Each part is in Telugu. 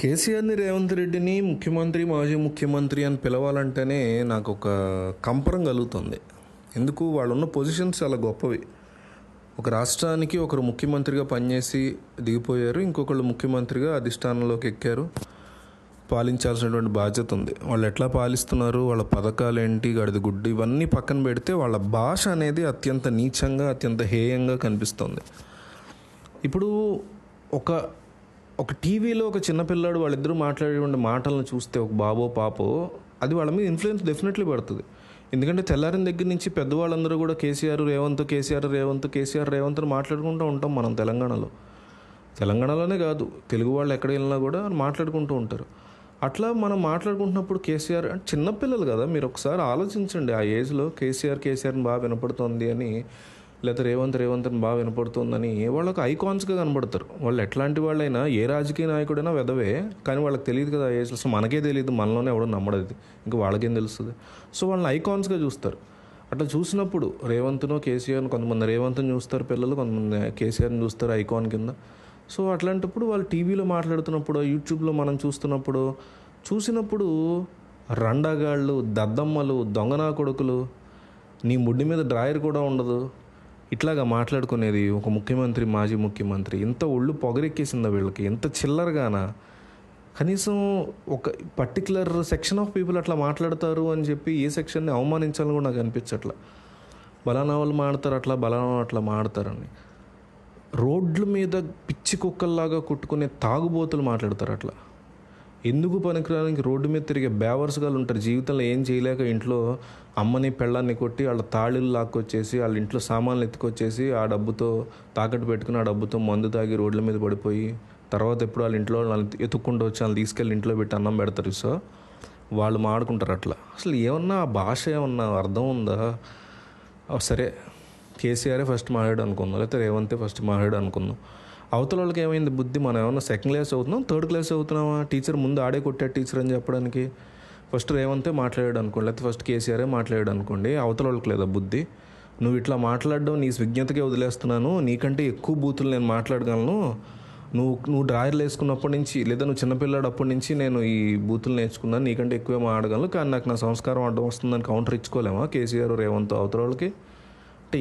కేసీఆర్ని రేవంత్ రెడ్డిని ముఖ్యమంత్రి మాజీ ముఖ్యమంత్రి అని పిలవాలంటేనే నాకు ఒక కంపరం కలుగుతుంది. ఎందుకు, వాళ్ళున్న పొజిషన్స్ చాలా గొప్పవి. ఒక రాష్ట్రానికి ఒకరు ముఖ్యమంత్రిగా పనిచేసి దిగిపోయారు, ఇంకొకళ్ళు ముఖ్యమంత్రిగా అధిష్టానంలోకి ఎక్కారు. పాలించాల్సినటువంటి బాధ్యత ఉంది. వాళ్ళు ఎట్లా పాలిస్తున్నారు, వాళ్ళ పథకాలు ఏంటి, గడిది గుడ్డు, ఇవన్నీ పక్కన పెడితే వాళ్ళ భాష అనేది అత్యంత నీచంగా, అత్యంత హేయంగా కనిపిస్తుంది. ఇప్పుడు ఒక టీవీలో ఒక చిన్నపిల్లాడు వాళ్ళిద్దరూ మాట్లాడేటువంటి మాటలను చూస్తే, ఒక బాబో పాపో, అది వాళ్ళ మీద ఇన్ఫ్లుయెన్స్ డెఫినెట్లీ పడుతుంది. ఎందుకంటే తెల్లారిన దగ్గర నుంచి పెద్దవాళ్ళందరూ కూడా కేసీఆర్ రేవంత్ అని మాట్లాడుకుంటూ ఉంటాం మనం తెలంగాణలోనే కాదు, తెలుగు వాళ్ళు ఎక్కడ వెళ్ళినా కూడా మాట్లాడుకుంటూ ఉంటారు. అట్లా మనం మాట్లాడుకుంటున్నప్పుడు కేసీఆర్ అంటే చిన్నపిల్లలు కదా, మీరు ఒకసారి ఆలోచించండి. ఆ ఏజ్లో కేసీఆర్ని బాగా వినపడుతోంది అని, లేకపోతే రేవంత్ అని బాగా వినపడుతుందని వాళ్ళకి ఐకాన్స్గా కనబడతారు. వాళ్ళు ఎట్లాంటి వాళ్ళైనా, ఏ రాజకీయ నాయకుడైనా వెదవే, కానీ వాళ్ళకి తెలియదు కదా ఆ ఏజ్లో. సో మనకే తెలియదు, మనలోనే ఎవడో నమ్మడది, ఇంకా వాళ్ళకేం తెలుస్తుంది. సో వాళ్ళని ఐకాన్స్గా చూస్తారు. అట్లా చూసినప్పుడు రేవంత్నో కేసీఆర్ని, కొంతమంది రేవంత్ని చూస్తారు పిల్లలు, కొంతమంది కేసీఆర్ని చూస్తారు ఐకాన్ కింద. సో అట్లాంటప్పుడు వాళ్ళు టీవీలో మాట్లాడుతున్నప్పుడు, యూట్యూబ్లో మనం చూసినప్పుడు రండగాళ్ళు, దద్దమ్మలు, దొంగనా కొడుకులు, నీ ముడ్డి మీద డ్రాయర్ కూడా ఉండదు, ఇట్లాగా మాట్లాడుకునేది ఒక ముఖ్యమంత్రి, మాజీ ముఖ్యమంత్రి. ఎంత ఒళ్ళు పొగరెక్కేసిందా వీళ్ళకి, ఎంత చిల్లరగానా. కనీసం ఒక పర్టికులర్ సెక్షన్ ఆఫ్ పీపుల్ అట్లా మాట్లాడతారు అని చెప్పి ఏ సెక్షన్ని అవమానించాలని కూడా నాకు అనిపించట్లా. బలానా వాళ్ళు మాడతారు అట్లా, బలానా అట్లా మాడతారని. రోడ్ల మీద పిచ్చి కుక్కల్లాగా కొట్టుకునే తాగుబోతులు మాట్లాడతారు అట్లా. ఎందుకు పనికిరానికి రోడ్డు మీద తిరిగే బేవర్స్గా ఉంటారు. జీవితంలో ఏం చేయలేక ఇంట్లో అమ్మని పెళ్ళాన్ని కొట్టి వాళ్ళ తాళిళ్ళు లాక్కొచ్చేసి, వాళ్ళ ఇంట్లో సామాన్లు ఎత్తుకొచ్చేసి, ఆ డబ్బుతో తాకట్టు పెట్టుకుని, ఆ డబ్బుతో మందు తాగి రోడ్ల మీద పడిపోయి, తర్వాత ఎప్పుడు వాళ్ళ ఇంట్లో వాళ్ళని ఎత్తుక్కుంటూ వచ్చి వాళ్ళని తీసుకెళ్ళి ఇంట్లో పెట్టి అన్నం పెడతారు. సో వాళ్ళు మాడుకుంటారు అట్లా. అసలు ఏమన్నా ఆ భాష ఏమన్నా అర్థం ఉందా? సరే, కేసీఆరే ఫస్ట్ మాట్లాడు అనుకుందాం, లేకపోతే రేవంతే ఫస్ట్ మాట్లాడు అనుకుందాం. అవతల వాళ్ళకి ఏమైంది బుద్ధి? మనం ఏమన్నా సెకండ్ క్లాస్ అవుతున్నాం, థర్డ్ క్లాస్ అవుతున్నామా? టీచర్ ముందు ఆడే కొట్టాడు టీచర్ అని చెప్పడానికి. ఫస్ట్ రేవంతే మాట్లాడాడు అనుకోండి, లేకపోతే ఫస్ట్ కేసీఆరే మాట్లాడాడు అనుకోండి, అవతల వాళ్ళకి లేదా బుద్ధి? నువ్వు ఇట్లా మాట్లాడడం నీ విజ్ఞతకే వదిలేస్తున్నాను, నీకంటే ఎక్కువ బూతులు నేను మాట్లాడగలను, నువ్వు డ్రాయర్లు వేసుకున్నప్పటి నుంచి, లేదా నువ్వు చిన్నపిల్లాడు అప్పటి నుంచి నేను ఈ బూతులు నేర్చుకున్నాను, నీకంటే ఎక్కువే మాట్లాడగలను, కానీ నాకు నా సంస్కారం అడ్డం వస్తుందని కౌంటర్ ఇచ్చుకోలేమా కేసీఆర్ రేవంత్ అవతల వాళ్ళకి? అంటే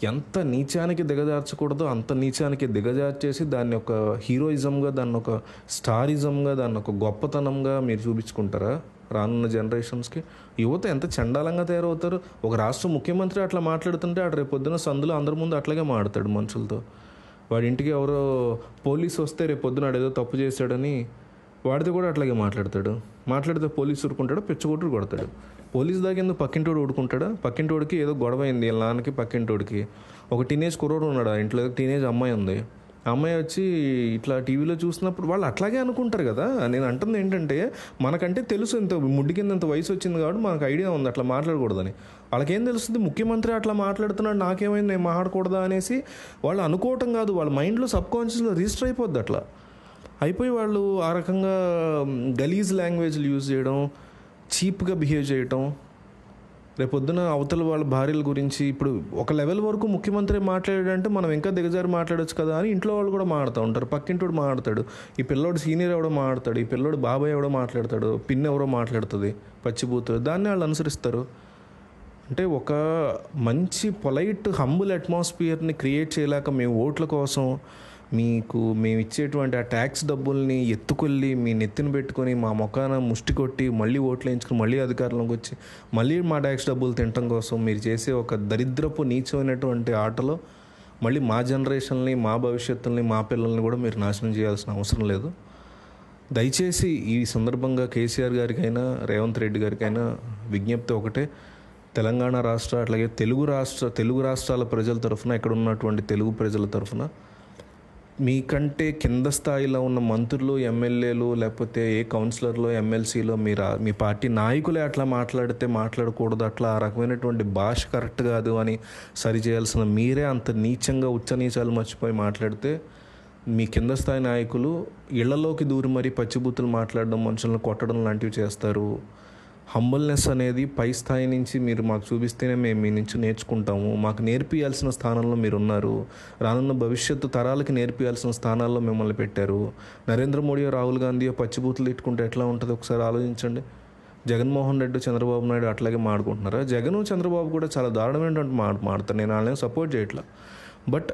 ఎంత నీచానికి దిగజార్చకూడదో అంత నీచానికి దిగజార్చేసి దాన్ని ఒక హీరోయిజంగా, దాన్ని ఒక స్టారిజంగా, దాన్ని ఒక గొప్పతనంగా మీరు చూపించుకుంటారా రానున్న జనరేషన్స్కి? యువత ఎంత చండాలంగా తయారవుతారు. ఒక రాష్ట్ర ముఖ్యమంత్రి అట్లా మాట్లాడుతుంటే ఆడు రేపు పొద్దున సందులో అందరి ముందు అట్లాగే మాట్లాడతాడు మనుషులతో. వాడి ఇంటికి ఎవరో పోలీసు వస్తే రేపు పొద్దున ఆడేదో తప్పు చేశాడని వాడితో కూడా అట్లాగే మాట్లాడితే పోలీసు ఊరుకుంటాడు, పిచ్చగొట్టుడు కొడతాడు. పోలీసు దాకా ఎందుకు పక్కింటోడు ఊడుకుంటాడా? పక్కింటోడికి ఏదో గొడవ అయింది, వీళ్ళ నాన్నకి పక్కింటోడికి. ఒక టీనేజ్ కుర్రోడు ఉన్నాడు, ఆ ఇంట్లో టీనేజ్ అమ్మాయి ఉంది. ఆ అమ్మాయి వచ్చి ఇట్లా టీవీలో చూసినప్పుడు వాళ్ళు అట్లాగే అనుకుంటారు కదా. నేను అంటుంది ఏంటంటే, మనకంటే తెలుసు, ఇంత ముడ్డి కింద ఇంత వయసు వచ్చింది కాబట్టి మనకు ఐడియా ఉంది అట్లా మాట్లాడకూడదని. వాళ్ళకేం తెలుస్తుంది? ముఖ్యమంత్రి అట్లా మాట్లాడుతున్నాడు, నాకేమైంది, నేను మాట్లాడకూడదా అనేసి వాళ్ళు అనుకోవటం కాదు, వాళ్ళ మైండ్లో సబ్కాన్షియస్లో రిజిస్టర్ అయిపోద్ది. అట్లా అయిపోయి వాళ్ళు ఆ రకంగా గలీజ్ లాంగ్వేజ్లు యూజ్ చేయడం, చీప్గా బిహేవ్ చేయటం. రేపొద్దున అవతల వాళ్ళ భార్యల గురించి ఇప్పుడు ఒక లెవెల్ వరకు ముఖ్యమంత్రి మాట్లాడాడంటే మనం ఇంకా దిగజారి మాట్లాడచ్చు కదా అని ఇంట్లో వాళ్ళు కూడా మాట్లాడుతూ ఉంటారు. పక్కింటోడు మాట్లాడతాడు, ఈ పిల్లోడు సీనియర్ ఎవడో మాట్లాడతాడు, ఈ పిల్లోడు బాబాయ్ ఎవడో మాట్లాడతాడు, పిన్ ఎవరో మాట్లాడుతుంది, పచ్చిబూతులు. దాన్ని వాళ్ళు అనుసరిస్తారు. అంటే ఒక మంచి పొలైట్ హంబుల్ అట్మాస్ఫియర్ని క్రియేట్ చేయలేక మేము ఓట్ల కోసం మేము ఇచ్చేటువంటి ఆ ట్యాక్స్ డబ్బుల్ని ఎత్తుకెళ్ళి మీ నెత్తిన పెట్టుకొని మా మొఖాన ముష్టి కొట్టి మళ్ళీ ఓట్లు వేయించుకుని మళ్ళీ అధికారంలోకి వచ్చి మళ్ళీ మా ట్యాక్స్ డబ్బులు తినటం కోసం మీరు చేసే ఒక దరిద్రపు నీచమైనటువంటి ఆటలో మళ్ళీ మా జనరేషన్ని, మా భవిష్యత్తుల్ని, మా పిల్లల్ని కూడా మీరు నాశనం చేయాల్సిన అవసరం లేదు. దయచేసి ఈ సందర్భంగా కేసీఆర్ గారికైనా రేవంత్ రెడ్డి గారికైనా విజ్ఞప్తి ఒకటే, తెలంగాణ రాష్ట్ర అట్లాగే తెలుగు రాష్ట్రాల ప్రజల తరఫున, ఇక్కడ ఉన్నటువంటి తెలుగు ప్రజల తరఫున, మీకంటే కింద స్థాయిలో ఉన్న మంత్రులు, ఎమ్మెల్యేలు, లేకపోతే ఏ కౌన్సిలర్లో, ఎమ్మెల్సీలో మీ పార్టీ నాయకులే అట్లా మాట్లాడకూడదు, అట్లా ఆ రకమైనటువంటి భాష కరెక్ట్ కాదు అని సరిచేయాల్సిన మీరే అంత నీచంగా ఉచ్చనీచాలు మర్చిపోయి మాట్లాడితే మీ కింద స్థాయి నాయకులు ఇళ్లలోకి దూరి మరీ పచ్చిబూతులు మాట్లాడడం, మనుషులను కొట్టడం లాంటివి చేస్తారు. హంబల్నెస్ అనేది పై స్థాయి నుంచి మీరు మాకు చూపిస్తేనే మేము మీ నుంచి నేర్చుకుంటాము, మాకు నేర్పియాల్సిన స్థానంలో మీరు ఉన్నారు, రానున్న భవిష్యత్తు తరాలకి నేర్పియాల్సిన స్థానాల్లో మిమ్మల్ని పెట్టారు. నరేంద్ర మోడీయో రాహుల్ గాంధీయో పచ్చిబూతులు తిట్టుకుంటే ఎట్లా ఉంటుంది ఒకసారి ఆలోచించండి. జగన్మోహన్ రెడ్డి చంద్రబాబు నాయుడు అట్లాగే మాడుకుంటున్నారా? జగన్ చంద్రబాబు కూడా చాలా దారుణమైనటువంటి మాడతారు, నేను వాళ్ళని సపోర్ట్ చేయట్లా. బట్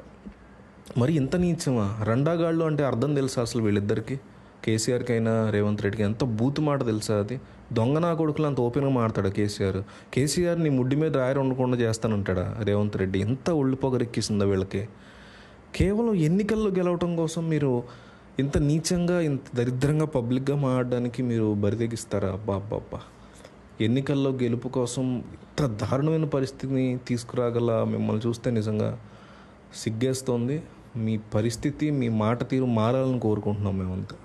మరి ఇంత నీచమా? రెండాగాళ్ళు అంటే అర్థం తెలుసా అసలు వీళ్ళిద్దరికి? కేసీఆర్కి అయినా రేవంత్ రెడ్డికి ఎంత బూతు మాట తెలుసా అది? దొంగ నా కొడుకులు అంత ఓపెన్గా మాడతాడా కేసీఆర్? కేసీఆర్ని ముడ్డి మీద రాయరు ఉండకుండా చేస్తానంటాడా రేవంత్ రెడ్డి? ఎంత ఒళ్ళు పొగరెక్కిస్తుందా వీళ్ళకి? కేవలం ఎన్నికల్లో గెలవటం కోసం మీరు ఇంత నీచంగా ఇంత దరిద్రంగా పబ్లిక్గా మాట్లాడడానికి మీరు బరితెగిస్తారా? అబ్బా అబ్బా అబ్బా! ఎన్నికల్లో గెలుపు కోసం ఇంత దారుణమైన పరిస్థితిని తీసుకురాగల మిమ్మల్ని చూస్తే నిజంగా సిగ్గేస్తోంది. మీ పరిస్థితి, మీ మాట తీరు మారాలని కోరుకుంటున్నాం మేమంతా.